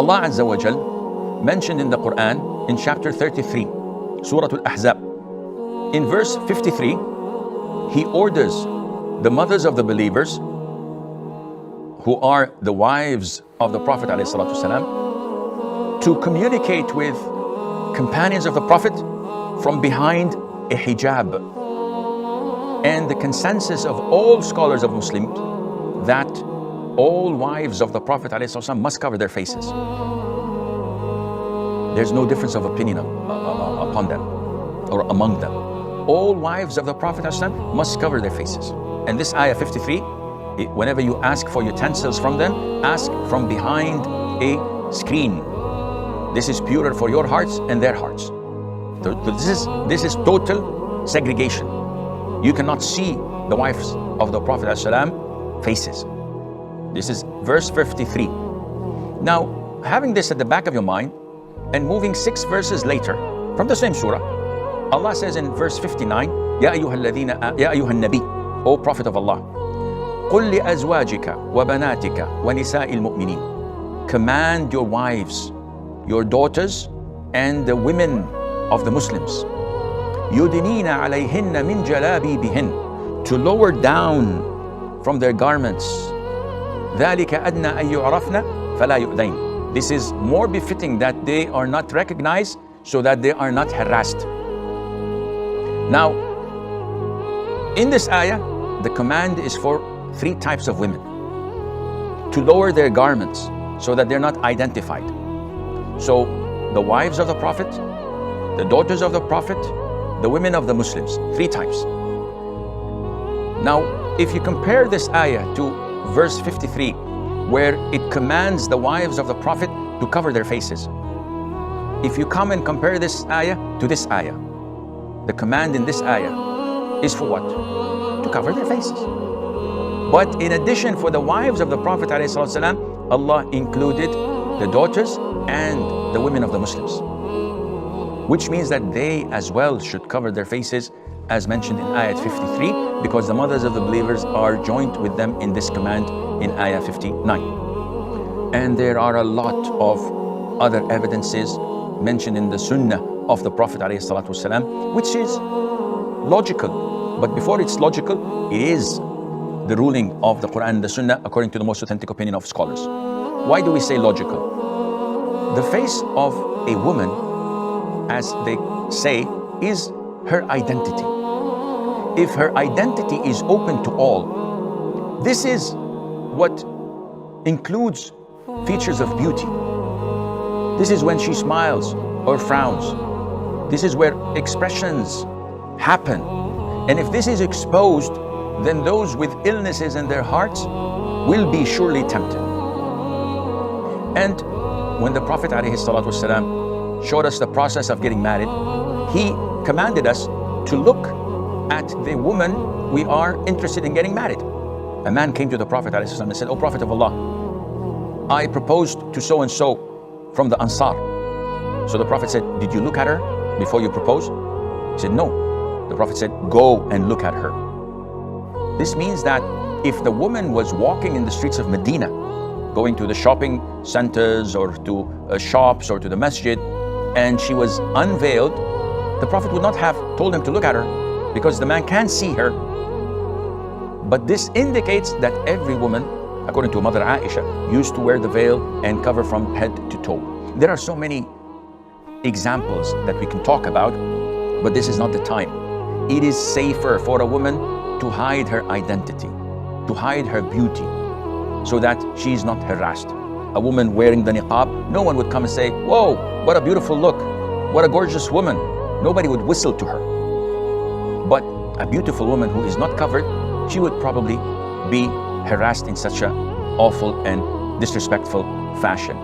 Allah Azza wa Jal mentioned in the Quran in chapter 33, Surah Al-Ahzab, in verse 53, He orders the mothers of the believers, who are the wives of the Prophet ﷺ, to communicate with companions of the Prophet from behind a hijab. And the consensus of all scholars of Muslims that all wives of the Prophet ﷺ must cover their faces. There's no difference of opinion upon them or among them. All wives of the Prophet ﷺ must cover their faces. And this ayah 53, whenever you ask for utensils from them, ask from behind a screen. This is purer for your hearts and their hearts. This is total segregation. You cannot see the wives of the Prophet ﷺ faces. This is verse 53. Now, having this at the back of your mind and moving 6 verses later from the same surah, Allah says in verse 59, Ya ayyuhan nabi, O Prophet of Allah, قُلْ لِأَزْوَاجِكَ وَبَنَاتِكَ وَنِسَاءِ الْمُؤْمِنِينَ. Command your wives, your daughters, and the women of the Muslims, يُدْنِينَ عَلَيْهِنَّ مِنْ جَلَابِيبِهِنَّ, to lower down from their garments. ذَلِكَ أَدْنَى أَن يُعْرَفْنَ فَلَا يُؤْذَيْنَ. This is more befitting that they are not recognized, so that they are not harassed. Now, in this ayah, the command is for 3 types of women to lower their garments so that they're not identified. So, the wives of the Prophet, the daughters of the Prophet, the women of the Muslims, 3 types. Now, if you compare this ayah to verse 53, where it commands the wives of the Prophet to cover their faces. If you come and compare this ayah to this ayah, the command in this ayah is for what? To cover their faces. But in addition, for the wives of the Prophet ﷺ, Allah included the daughters and the women of the Muslims, which means that they as well should cover their faces, as mentioned in ayat 53, because the mothers of the believers are joined with them in this command in ayah 59. And there are a lot of other evidences mentioned in the Sunnah of the Prophet ﷺ, which is logical. But before it's logical, it is the ruling of the Quran and the Sunnah according to the most authentic opinion of scholars. Why do we say logical? The face of a woman, as they say, is her identity. If her identity is open to all, this is what includes features of beauty. This is when she smiles or frowns. This is where expressions happen. And if this is exposed, then those with illnesses in their hearts will be surely tempted. And when the Prophet ﷺ showed us the process of getting married, he commanded us to look at the woman we are interested in getting married. A man came to the Prophet ﷺ and said, O Prophet of Allah, I proposed to so-and-so from the Ansar. So the Prophet said, did you look at her before you proposed? He said, no. The Prophet said, go and look at her. This means that if the woman was walking in the streets of Medina, going to the shopping centers or to shops or to the masjid, and she was unveiled, the Prophet would not have told him to look at her, because the man can't see her. But this indicates that every woman, according to Mother Aisha, used to wear the veil and cover from head to toe. There are so many examples that we can talk about, but this is not the time. It is safer for a woman to hide her identity, to hide her beauty, so that she is not harassed. A woman wearing the niqab, no one would come and say, whoa, what a beautiful look, what a gorgeous woman. Nobody would whistle to her. But a beautiful woman who is not covered, she would probably be harassed in such an awful and disrespectful fashion.